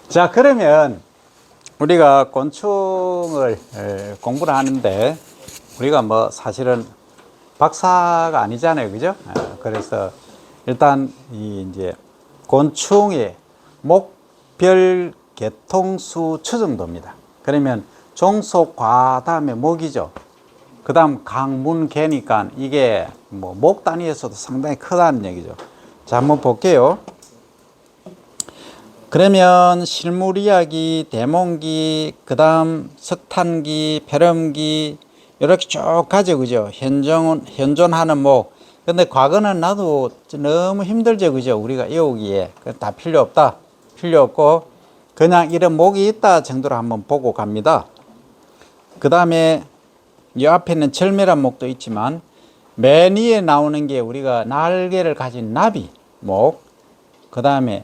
자, 그러면 우리가 곤충을 공부를 하는데 우리가 뭐 사실은 박사가 아니잖아요, 그죠? 그래서 일단 이제 곤충의 목별 개통수 추정도입니다. 그러면 종속 과 다음에 목이죠. 그 다음 강문 개니까 이게 뭐 목 단위에서도 상당히 크다는 얘기죠. 자, 한번 볼게요. 그러면 실물이야기, 대몽기, 그 다음 석탄기, 폐렴기 이렇게 쭉 가죠, 그죠? 현존하는 목. 근데 과거는 나도 너무 힘들죠, 그죠? 우리가 외우기에. 다 필요 없다. 필요 없고 그냥 이런 목이 있다 정도로 한번 보고 갑니다. 그 다음에 이 앞에는 절멸한 목도 있지만 맨 위에 나오는 게 우리가 날개를 가진 나비 목. 그 다음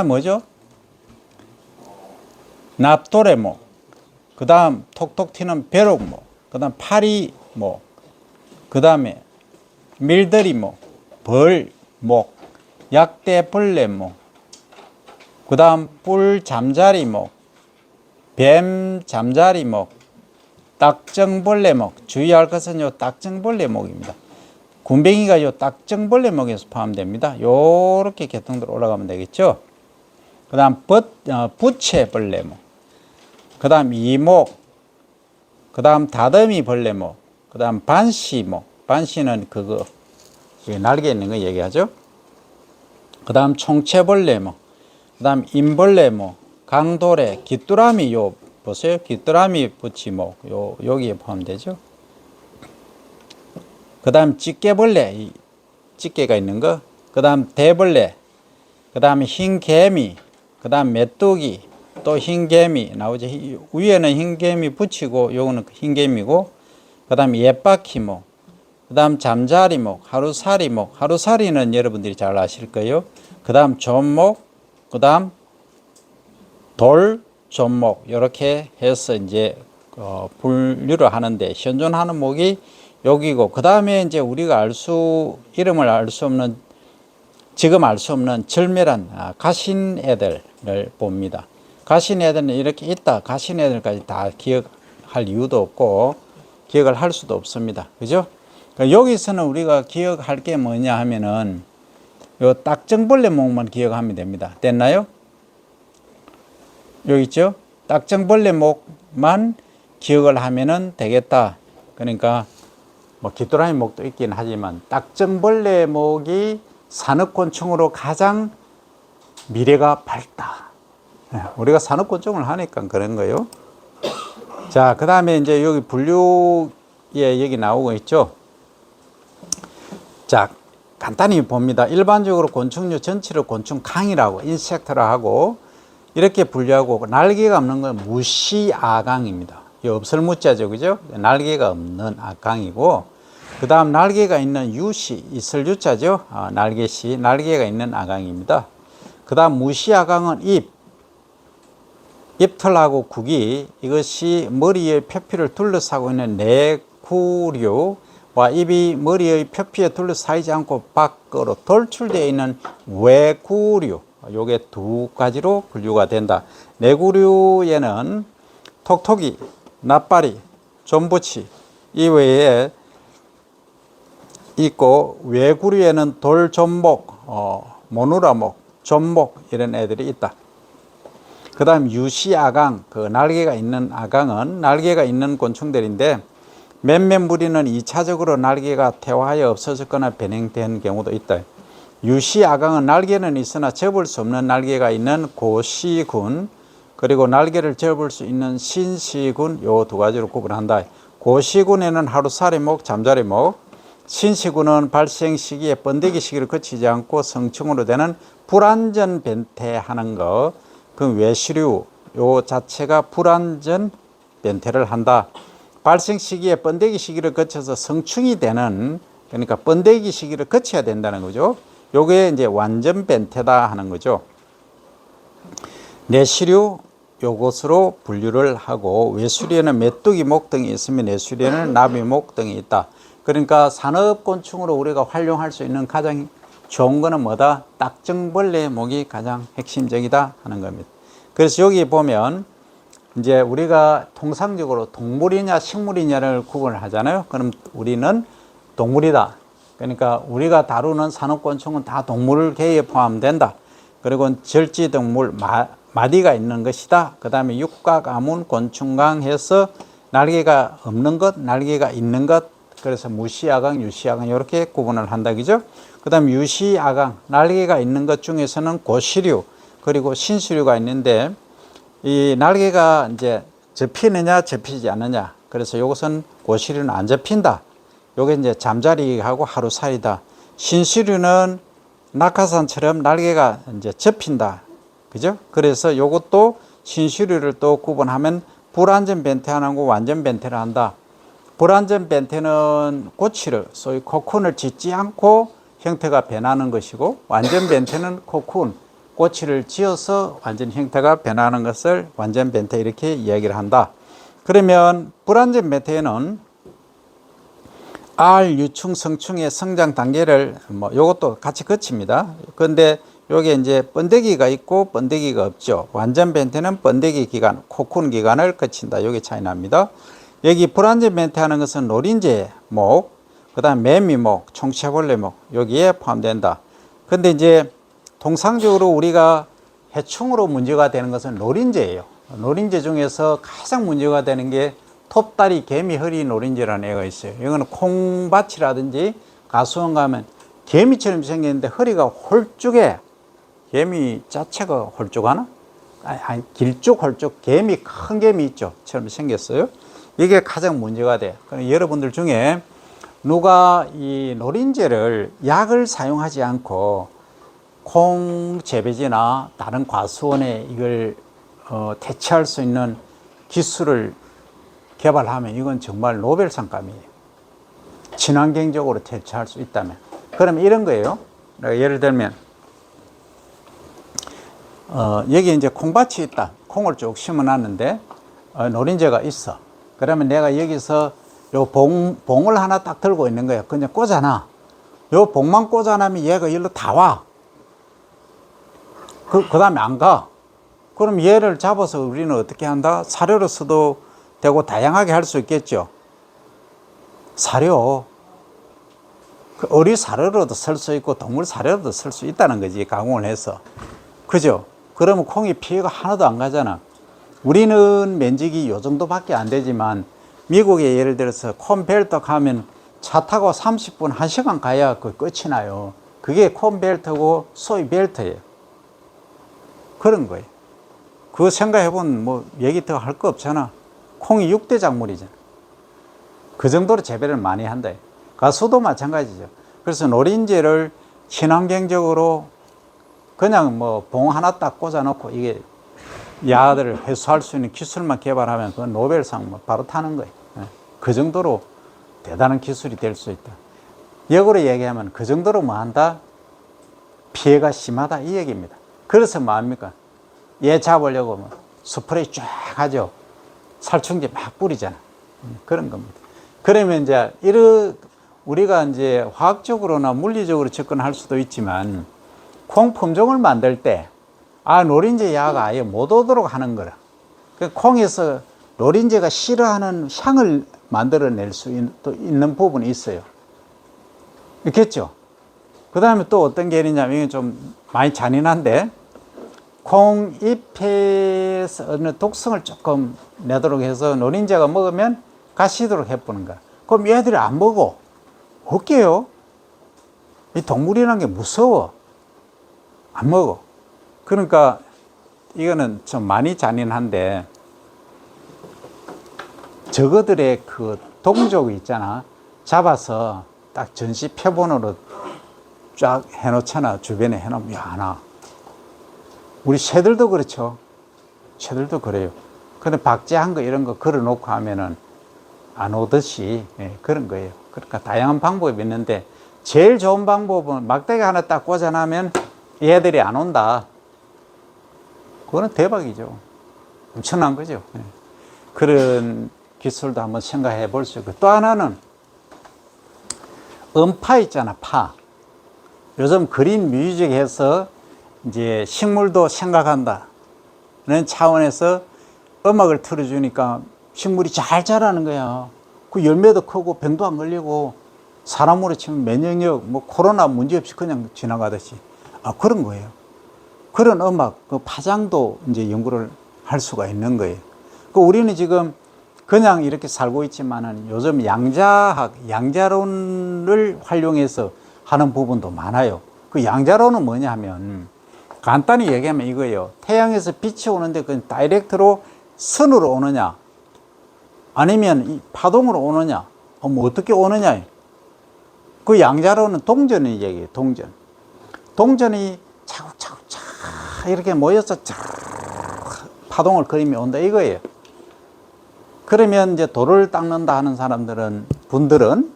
뭐죠? 납도래 목. 그 다음 톡톡 튀는 벼룩 목. 그 다음 파리 목. 그 다음에 밀더리 목, 벌 목, 약대 벌레 목. 그 다음 뿔 잠자리 목, 뱀 잠자리 목, 딱정벌레 목. 주의할 것은 요 딱정벌레 목입니다. 군뱅이가 요 딱정벌레 목에서 포함됩니다. 요렇게 개통도로 올라가면 되겠죠. 그 다음 부채벌레 목, 그 다음 이목, 그 다음 다듬이 벌레 목, 그 다음 반시 목. 반시는 그거 날개 있는 거 얘기하죠. 그 다음 총채벌레 목, 그 다음 인벌레 목, 강도래, 귀뚜라미 요 보세요. 귀뚜라미 부치목 여기에 포함되죠. 그 다음 집게벌레, 집게가 있는 거. 그 다음 대벌레, 그 다음 흰개미, 그 다음 메뚜기, 또 흰개미 나오죠. 위에는 흰개미 붙이고 요거는 흰개미고, 그 다음 옛바퀴목, 그 다음 잠자리목, 하루살이목. 하루살이는 여러분들이 잘 아실 거예요. 그 다음 존목, 그 다음 돌, 존목. 이렇게 해서 이제 분류를 하는데 현존하는 목이 여기고, 그 다음에 이제 우리가 이름을 알 수 없는, 지금 알 수 없는 절멸한 가신 애들을 봅니다. 가신 애들은 이렇게 있다. 가신 애들까지 다 기억할 이유도 없고 기억을 할 수도 없습니다. 그죠? 여기서는 우리가 기억할 게 뭐냐 하면은 요 딱정벌레 목만 기억하면 됩니다. 됐나요? 여기 있죠? 딱정벌레 목만 기억을 하면은 되겠다. 그러니까 뭐 귀뚜라미 목도 있긴 하지만 딱정벌레 목이 산업곤충으로 가장 미래가 밝다. 우리가 산업곤충을 하니까 그런 거예요. 자, 그 다음에 이제 여기 분류에 여기 나오고 있죠. 자, 간단히 봅니다. 일반적으로 곤충류 전체를 곤충강이라고 인섹트라 하고 이렇게 분류하고, 날개가 없는 건 무시아강입니다. 이 없을무자죠, 그죠? 날개가 없는 아강이고, 그 다음 날개가 있는 유시, 있을 유자죠. 날개시, 날개가 있는 아강입니다. 그 다음 무시아강은 잎털하고 구기, 이것이 머리의 표피를 둘러싸고 있는 내구류와 입이 머리의 표피에 둘러싸이지 않고 밖으로 돌출되어 있는 외구류, 요게 두 가지로 분류가 된다. 내구류에는 톡톡이, 납바리, 존부치 이외에 있고, 외구류에는 돌존목, 모누라목, 존목 이런 애들이 있다. 그 다음 유시아강, 그 날개가 있는 아강은 날개가 있는 곤충들인데 몇몇 무리는 2차적으로 날개가 퇴화하여 없어졌거나 변형된 경우도 있다. 유시아강은 날개는 있으나 접을 수 없는 날개가 있는 고시군, 그리고 날개를 접을 수 있는 신시군, 요 두 가지로 구분한다. 고시군에는 하루살이목, 잠자리목, 신시군은 발생 시기에 번데기 시기를 거치지 않고 성충으로 되는 불완전 변태하는 것, 그 외시류 요 자체가 불완전 변태를 한다. 발생 시기에 번데기 시기를 거쳐서 성충이 되는, 그러니까 번데기 시기를 거쳐야 된다는 거죠. 요게 이제 완전 변태다 하는 거죠. 내시류 요것으로 분류를 하고, 외수류에는 메뚜기 목 등이 있으면 내수류에는 나비목 등이 있다. 그러니까 산업곤충으로 우리가 활용할 수 있는 가장 좋은 거는 뭐다? 딱정벌레 목이 가장 핵심적이다 하는 겁니다. 그래서 여기 보면 이제 우리가 통상적으로 동물이냐 식물이냐를 구분을 하잖아요. 그럼 우리는 동물이다. 그러니까 우리가 다루는 산업곤충은 다 동물계에 포함된다. 그리고 절지동물, 마디가 있는 것이다. 그 다음에 육각, 아문, 곤충강 해서 날개가 없는 것, 날개가 있는 것, 그래서 무시아강, 유시아강 이렇게 구분을 한다. 그죠? 그 다음에 유시아강, 날개가 있는 것 중에서는 고시류, 그리고 신시류가 있는데 이 날개가 이제 접히느냐, 접히지 않느냐. 그래서 이것은 고시류는 안 접힌다. 요게 이제 잠자리하고 하루살이다. 신시류는 낙하산처럼 날개가 이제 접힌다. 그죠? 그래서 요것도 신시류를 또 구분하면 불완전 벤테하고 완전 벤테를 한다. 불완전 벤테는 꼬치를, 소위 코쿤을 짓지 않고 형태가 변하는 것이고, 완전 벤테는 코쿤, 꼬치를 지어서 완전 형태가 변하는 것을 완전 벤테 이렇게 이야기를 한다. 그러면 불완전 벤테는 알, 유충, 성충의 성장 단계를 요것도 같이 거칩니다. 그런데 요게 이제 번데기가 있고 번데기가 없죠. 완전 벤테는 번데기 기간, 코쿤 기간을 거친다. 요게 차이 납니다. 여기 불완전 벤테 하는 것은 노린재 목, 그 다음 매미목, 총체벌레목 여기에 포함된다. 근데 이제 통상적으로 우리가 해충으로 문제가 되는 것은 노린재예요. 노린재 중에서 가장 문제가 되는 게 톱다리 개미 허리 노린재라는 애가 있어요. 이거는 콩밭이라든지 가수원 가면 개미처럼 생겼는데 허리가 홀쭉해. 개미 자체가 홀쭉하나? 아니, 길쭉 홀쭉 개미, 큰 개미 있죠. 처럼 생겼어요. 이게 가장 문제가 돼. 그러니까 여러분들 중에 누가 이 노린재를 약을 사용하지 않고 콩 재배지나 다른 과수원에 이걸 대체할 수 있는 기술을 개발하면 이건 정말 노벨상감이에요. 친환경적으로 대체할 수 있다면. 그러면 이런 거예요. 예를 들면 여기 이제 콩밭이 있다. 콩을 쭉 심어놨는데 노린재가 있어. 그러면 내가 여기서 요 봉을 하나 딱 들고 있는 거야. 그냥 꽂아놔. 요 봉만 꽂아놔면 얘가 일로 다 와. 그 다음에 안 가. 그럼 얘를 잡아서 우리는 어떻게 한다? 사료로 써도 되고 다양하게 할 수 있겠죠. 사료. 어리 사료로도 쓸 수 있고 동물 사료로도 쓸 수 있다는 거지. 가공을 해서. 그죠? 그러면 콩이 피해가 하나도 안 가잖아. 우리는 면적이 요 정도밖에 안 되지만 미국에 예를 들어서 콘벨트 가면 차 타고 30분, 1시간 가야 그 끝이 나요. 그게 콘벨트고 소위 벨트예요. 그런 거예요. 그거 생각해보면 뭐 얘기 더 할 거 없잖아. 콩이 6대 작물이잖아. 그 정도로 재배를 많이 한다. 가수도 마찬가지죠. 그래서 노린재를 친환경적으로 그냥 뭐 봉 하나 딱 꽂아놓고 이게 야들을 회수할 수 있는 기술만 개발하면 그건 노벨상 바로 타는 거예요. 그 정도로 대단한 기술이 될 수 있다. 역으로 얘기하면 그 정도로 뭐 한다? 피해가 심하다 이 얘기입니다. 그래서 뭐 합니까? 얘 잡으려고 뭐 스프레이 쫙 하죠. 살충제 막 뿌리잖아. 그런 겁니다. 그러면 이제 우리가 이제 화학적으로나 물리적으로 접근할 수도 있지만 콩 품종을 만들 때 노린재 야가 아예 못 오도록 하는 거라. 콩에서 노린재가 싫어하는 향을 만들어낼 수 있는 부분이 있어요. 있겠죠? 그 다음에 또 어떤 게 있냐면, 이게 좀 많이 잔인한데, 콩 잎에서 어느 독성을 조금 내도록 해서 노린재가 먹으면 가시도록 해보는 거야. 그럼 얘들이 안 먹어. 어깨요? 이 동물이라는 게 무서워. 안 먹어. 그러니까 이거는 좀 많이 잔인한데, 저거들의 그 동족이 있잖아. 잡아서 딱 전시 표본으로 쫙 해놓잖아. 주변에 해놓으면 안 와. 우리 새들도 그렇죠. 새들도 그래요. 근데 박제한 거 이런 거 걸어놓고 하면은 안 오듯이 그런 거예요. 그러니까 다양한 방법이 있는데 제일 좋은 방법은 막대기 하나 딱 꽂아놓으면 얘들이 안 온다. 그거는 대박이죠. 엄청난 거죠. 그런 기술도 한번 생각해 볼 수 있고, 또 하나는 음파 있잖아. 파. 요즘 그린 뮤직에서 이제 식물도 생각한다는 차원에서 음악을 틀어주니까 식물이 잘 자라는 거야. 그 열매도 크고 병도 안 걸리고 사람으로 치면 면역력, 뭐 코로나 문제없이 그냥 지나가듯이. 아, 그런 거예요. 그런 음악, 그 파장도 이제 연구를 할 수가 있는 거예요. 그 우리는 지금 그냥 이렇게 살고 있지만은 요즘 양자학, 양자론을 활용해서 하는 부분도 많아요. 그 양자론은 뭐냐 하면 간단히 얘기하면 이거예요. 태양에서 빛이 오는데 그 다이렉트로 선으로 오느냐 아니면 이 파동으로 오느냐 뭐 어떻게 오느냐 그 양자론은 동전의 얘기예요. 동전이 차곡차곡 이렇게 모여서 파동을 그리며 온다 이거예요. 그러면 이제 돌을 닦는다 하는 분들은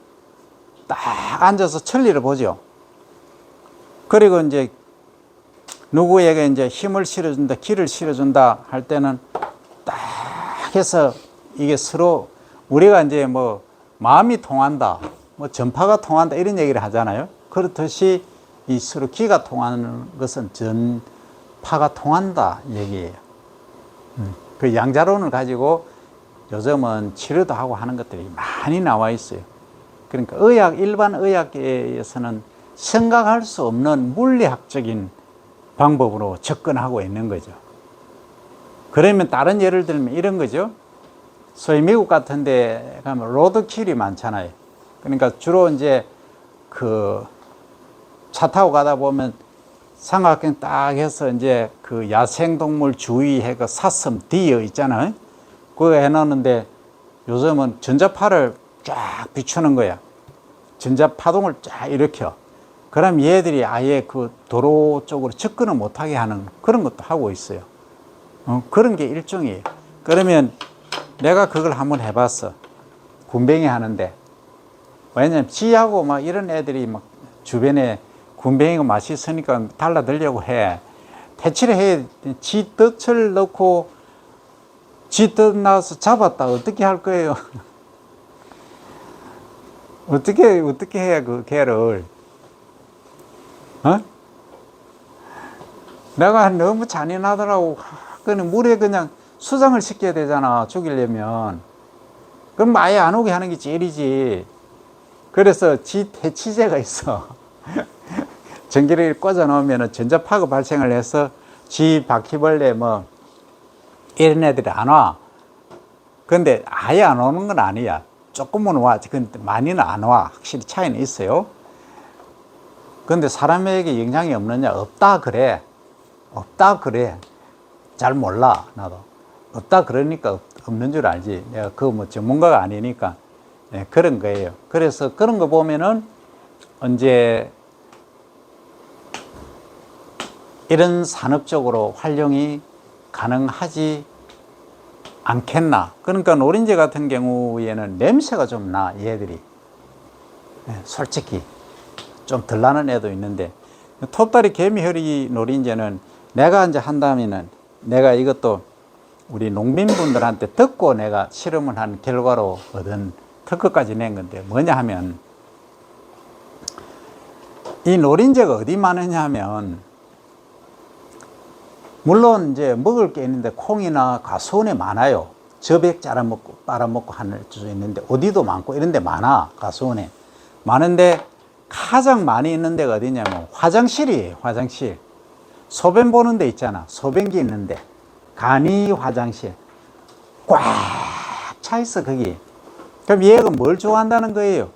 딱 앉아서 천리를 보죠. 그리고 이제 누구에게 이제 힘을 실어준다, 기를 실어준다 할 때는 딱 해서 이게 서로 우리가 이제 뭐 마음이 통한다, 뭐 전파가 통한다 이런 얘기를 하잖아요. 그렇듯이 이 서로 기가 통하는 것은 전파가 통한다 얘기예요. 그 양자론을 가지고 요즘은 치료도 하고 하는 것들이 많이 나와 있어요. 그러니까 일반 의학계에서는 생각할 수 없는 물리학적인 방법으로 접근하고 있는 거죠. 그러면 다른 예를 들면 이런 거죠. 소위 미국 같은 데 가면 로드킬이 많잖아요. 그러니까 주로 이제 그 차 타고 가다 보면 삼각형 딱 해서 이제 그 야생동물 주의해 그 사슴, 디어 있잖아요. 그거 해놓는데 요즘은 전자파를 쫙 비추는 거야. 전자파동을 쫙 일으켜. 그럼 얘들이 아예 그 도로 쪽으로 접근을 못하게 하는 그런 것도 하고 있어요. 그런 게 일종이에요. 그러면 내가 그걸 한번 해봤어. 군뱅이 하는데. 왜냐면 지하고 막 이런 애들이 막 주변에 군뱅이가 맛있으니까 달라들려고 해. 퇴치를 해. 지 덫을 넣고 지 덫 나와서 잡았다. 어떻게 할 거예요? 어떻게 해야 그 개를. 내가 너무 잔인하더라고. 그냥 물에 그냥 수정을 시켜야 되잖아. 죽이려면. 그럼 아예 안 오게 하는 게 제일이지. 그래서 지 퇴치제가 있어. 전기를 꽂아 놓으면 전자파가 발생을 해서 지 바퀴벌레 뭐 이런 애들이 안 와. 근데 아예 안 오는 건 아니야. 조금은 와. 근데 많이는 안 와. 확실히 차이는 있어요. 근데 사람에게 영향이 없느냐? 없다 그래. 없다 그래. 잘 몰라 나도. 없다 그러니까 없는 줄 알지. 내가 그 뭐 전문가가 아니니까. 네, 그런 거예요. 그래서 그런 거 보면은 이제 이런 산업적으로 활용이 가능하지 않겠나. 그러니까 노린재 같은 경우에는 냄새가 좀 나, 얘들이. 네, 솔직히 좀 덜 나는 애도 있는데 톱다리 개미허리 노린재는 내가 이제 한다면은 내가 이것도 우리 농민분들한테 듣고 내가 실험을 한 결과로 얻은 특허까지 낸 건데 뭐냐 하면 이 노린재가 어디 많으냐 하면 물론 이제 먹을 게 있는데 콩이나 가수원에 많아요. 저백 잘라먹고 빨아먹고 하는 수 있는데 어디도 많고 이런 데 많아. 가수원에 많은데 가장 많이 있는 데가 어디냐면 화장실이에요. 화장실. 소변 보는 데 있잖아. 소변기 있는데 간이 화장실 꽉 차 있어 거기. 그럼 얘가 뭘 좋아한다는 거예요?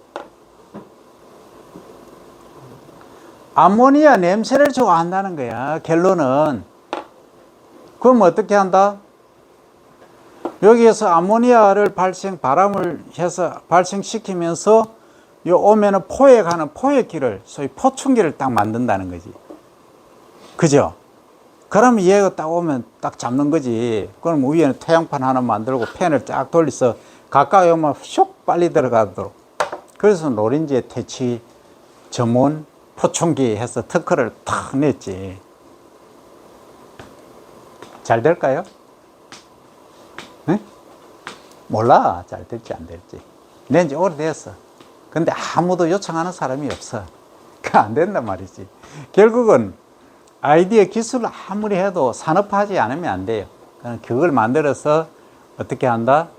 암모니아 냄새를 좋아한다는 거야. 결론은. 그럼 어떻게 한다? 여기에서 암모니아를 바람을 해서 발생시키면서 요 오면은 포획하는 포획기를 소위 포충기를 딱 만든다는 거지. 그죠? 그러면 얘가 딱 오면 딱 잡는 거지. 그럼 위에는 태양판 하나 만들고 팬을 쫙 돌려서 가까이 오면 슉 빨리 들어가도록. 그래서 노린재 퇴치 전문 포충기 해서 특허를 탁 냈지. 잘 될까요? 네? 몰라. 잘 될지 안 될지. 낸지 오래됐어. 근데 아무도 요청하는 사람이 없어. 그거 안 된단 말이지. 결국은 아이디어 기술을 아무리 해도 산업화하지 않으면 안 돼요. 그걸 만들어서 어떻게 한다?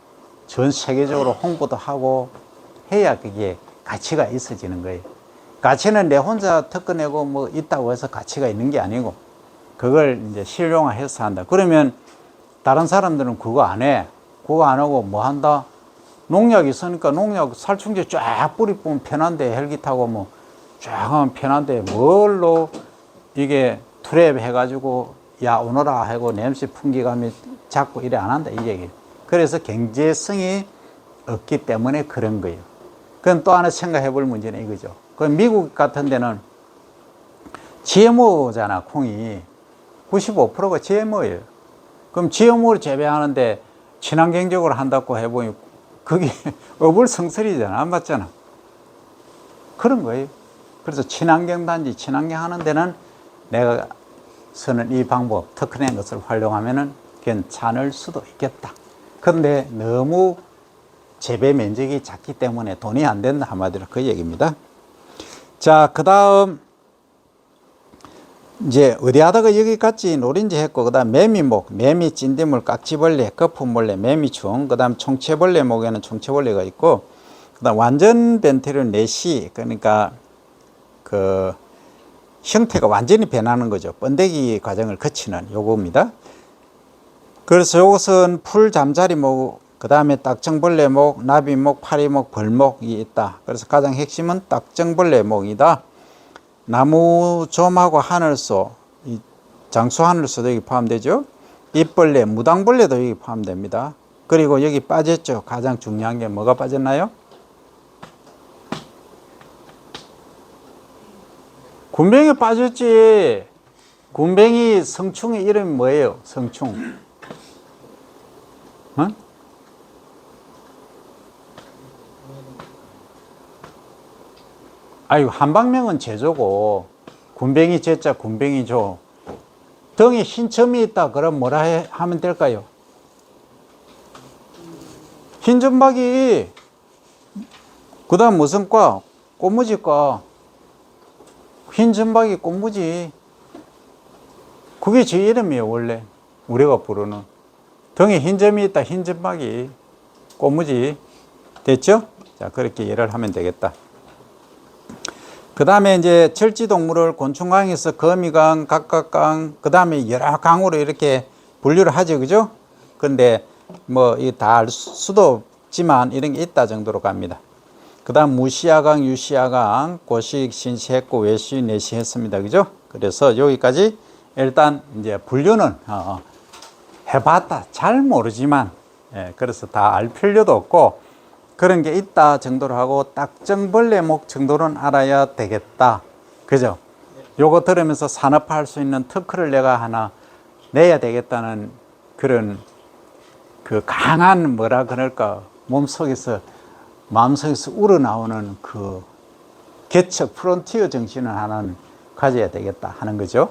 전 세계적으로 홍보도 하고 해야 그게 가치가 있어지는 거예요. 가치는 내 혼자 특허내고 뭐 있다고 해서 가치가 있는 게 아니고 그걸 이제 실용화해서 한다. 그러면 다른 사람들은 그거 안 해. 그거 안 하고 뭐 한다? 농약 있으니까 농약 살충제 쫙 뿌리 보면 편한데 헬기 타고 뭐 쫙 하면 편한데 뭘로 이게 트랩 해가지고 야 오너라 하고 냄새 풍기감이 자꾸 이래 안 한다 이 얘기예요. 그래서 경제성이 없기 때문에 그런 거예요. 그건 또 하나 생각해 볼 문제는 이거죠. 그 미국 같은 데는 GMO잖아, 콩이. 95%가 GMO예요. 그럼 GMO를 재배하는데 친환경적으로 한다고 해보니 그게 어불성설이잖아. 안 맞잖아. 그런 거예요. 그래서 친환경 단지, 친환경 하는 데는 내가 쓰는 이 방법, 특허낸 것을 활용하면은 괜찮을 수도 있겠다. 그런데 너무 재배 면적이 작기 때문에 돈이 안 된다. 한마디로 그 얘기입니다. 자, 그 다음, 이제 어디 하다가 여기까지 노린지 했고, 그 다음 매미목, 매미, 찐디물, 깍지벌레, 거품벌레, 매미충, 그 다음 총체벌레 목에는 총체벌레가 있고, 그 다음 완전 변태는 내시, 그러니까 그 형태가 완전히 변하는 거죠. 번데기 과정을 거치는 요겁니다. 그래서 요것은 풀 잠자리목, 그 다음에 딱정벌레목, 나비목, 파리목, 벌목이 있다. 그래서 가장 핵심은 딱정벌레목이다. 나무좀하고 하늘소, 이 장수하늘소도 여기 포함되죠. 잎벌레, 무당벌레도 여기 포함됩니다. 그리고 여기 빠졌죠. 가장 중요한 게 뭐가 빠졌나요? 군뱅이 빠졌지. 군뱅이 성충의 이름이 뭐예요? 성충. 어? 아이고, 한방명은 제조고, 군뱅이 제자, 군뱅이 조. 등에 흰 점이 있다. 그럼 뭐라 하면 될까요? 흰 점박이, 그 다음 무슨 과? 꽃무지과. 흰 점박이 꽃무지. 그게 제 이름이에요, 원래. 우리가 부르는. 등에 흰 점이 있다. 흰 점박이. 꽃무지. 됐죠? 자, 그렇게 이해를 하면 되겠다. 그 다음에 이제 절지동물을 곤충강에서 거미강, 각각강, 그 다음에 여러 강으로 이렇게 분류를 하죠. 그죠? 근데 뭐, 이 다 알 수도 없지만 이런 게 있다 정도로 갑니다. 그 다음 무시아강, 유시아강, 고시, 신시 했고, 외시, 내시 했습니다. 그죠? 그래서 여기까지 일단 이제 분류는, 해봤다. 잘 모르지만, 예, 그래서 다 알 필요도 없고, 그런 게 있다 정도로 하고 딱정벌레목 정도는 알아야 되겠다. 그죠? 요거 들으면서 산업화할 수 있는 특허를 내가 하나 내야 되겠다는 그런 그 강한 뭐라 그럴까 몸속에서 마음속에서 우러나오는 그 개척 프론티어 정신을 하나 가져야 되겠다 하는 거죠.